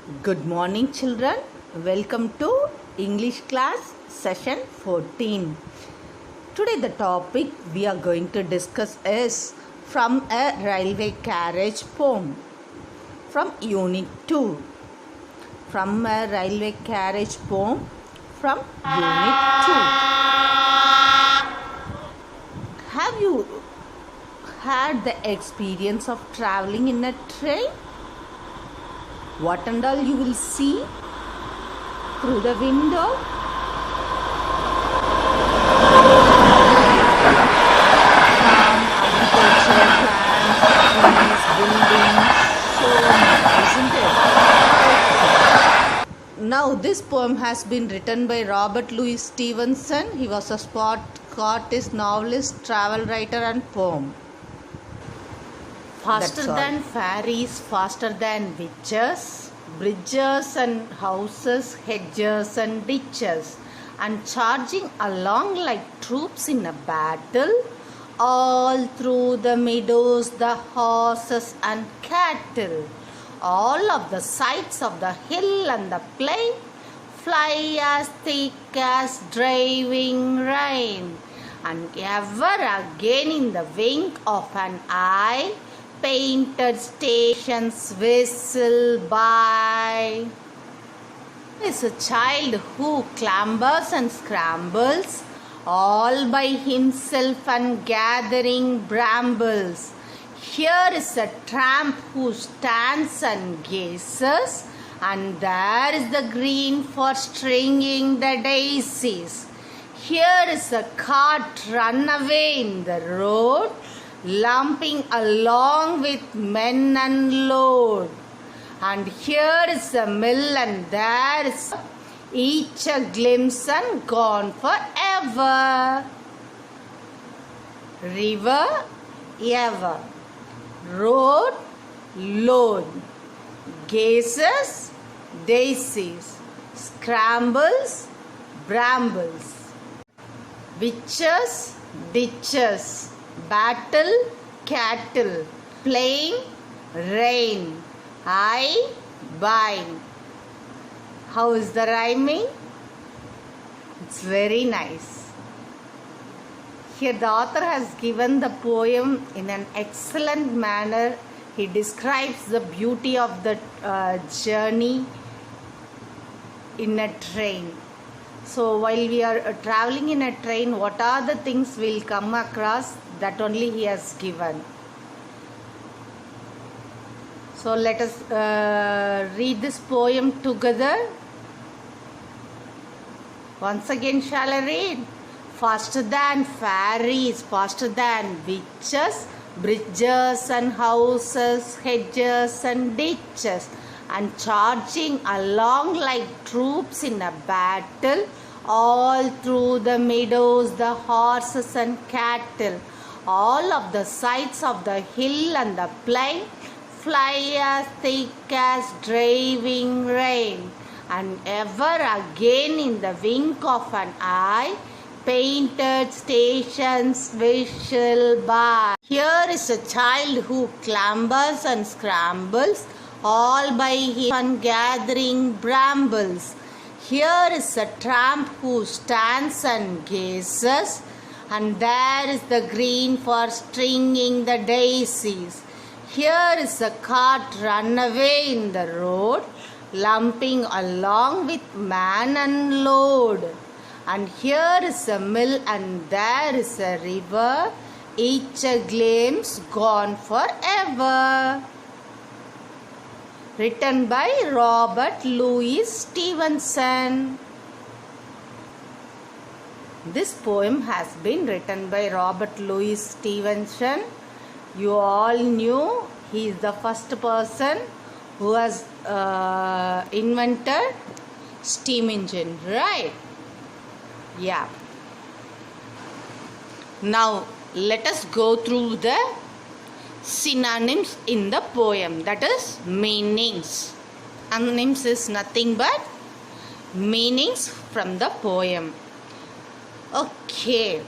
Good morning, children. Welcome to English class session 14. Today, the topic we are going to discuss is from a railway carriage poem from Unit 2. From a railway carriage poem from Unit 2. Have you had the experience of traveling in a train? What and all you will see through the window? Farm, agriculture, plants, trees, buildings, so much, isn't it? Now this poem has been written by Robert Louis Stevenson. He was a Scottish novelist, travel writer and poem. Faster than fairies, faster than witches, bridges and houses, hedges and ditches, and charging along like troops in a battle, all through the meadows, the horses and cattle, all of the sides of the hill and the plain, fly as thick as driving rain, and ever again in the wink of an eye, painted stations whistle by. Is a child who clambers and scrambles all by himself and gathering brambles. Here is a tramp who stands and gazes, and there is the green for stringing the daisies. Here is a cart run away in the road, lumping along with men and load. And here is a mill and there is each a glimpse and gone forever. River, ever. Road, load. Gazes, daisies. Scrambles, brambles. Witches, ditches. Battle, cattle, plain, rain, I, bind. How is the rhyming? It's very nice. Here the author has given the poem in an excellent manner. He describes the beauty of the journey in a train. So while we are traveling in a train, what are the things we'll come across? That only he has given. So let us read this poem together. Once again shall I read? Faster than fairies, faster than witches, bridges and houses, hedges and ditches, and charging along like troops in a battle, all through the meadows, the horses and cattle, all of the sides of the hill and the plain, fly as thick as driving rain, and ever again in the wink of an eye, painted stations whistle by. Here is a child who clambers and scrambles, all by him and gathering brambles. Here is a tramp who stands and gazes, and there is the green for stringing the daisies. Here is a cart run away in the road, lumping along with man and load. And here is a mill and there is a river, each a glimpse gone forever. Written by Robert Louis Stevenson. This poem has been written by Robert Louis Stevenson. You all knew he is the first person who has invented steam engine, right? Yeah. Now let us go through the synonyms in the poem, that is meanings. Synonyms is nothing but meanings from the poem. Okay,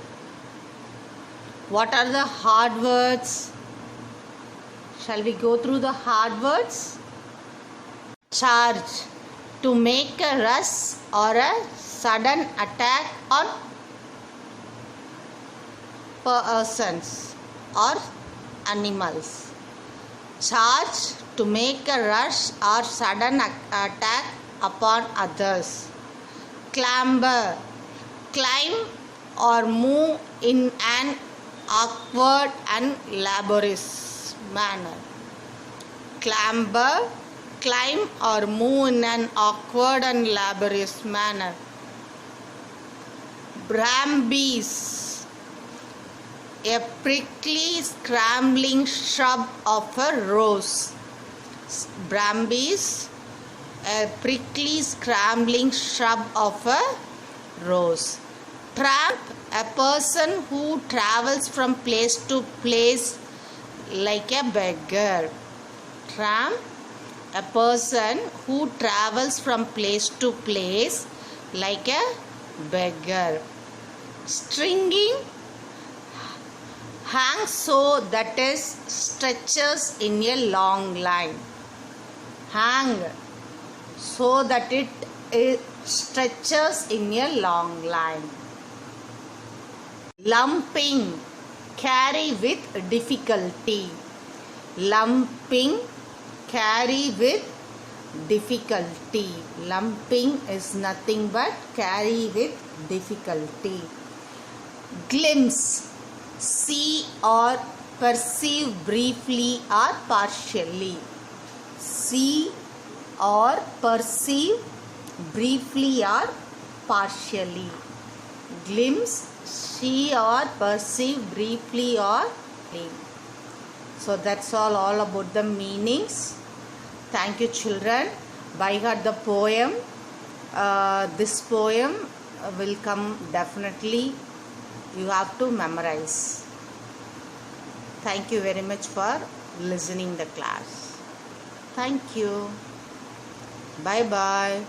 what are the hard words? Shall we go through the hard words? Charge, to make a rush or a sudden attack on persons or animals. Charge, to make a rush or sudden attack upon others. Clamber, climb or move in an awkward and laborious manner. Clamber, climb or move in an awkward and laborious manner. Brambles, a prickly scrambling shrub of a rose. Brambles, a prickly scrambling shrub of a rose. Tramp, a person who travels from place to place like a beggar. Tramp, a person who travels from place to place like a beggar. Stringing, hang so that it stretches in a long line. Hang so that it stretches in a long line. Lumping, carry with difficulty. Lumping, carry with difficulty. Lumping is nothing but carry with difficulty. Glimpse, see or perceive briefly or partially. See or perceive briefly or partially. Glimpse, see or perceive briefly or partially. So that's all about the meanings. Thank you, children. By heart the poem. This poem will come definitely. You have to memorize. Thank you very much for listening the class. Thank you. Bye bye.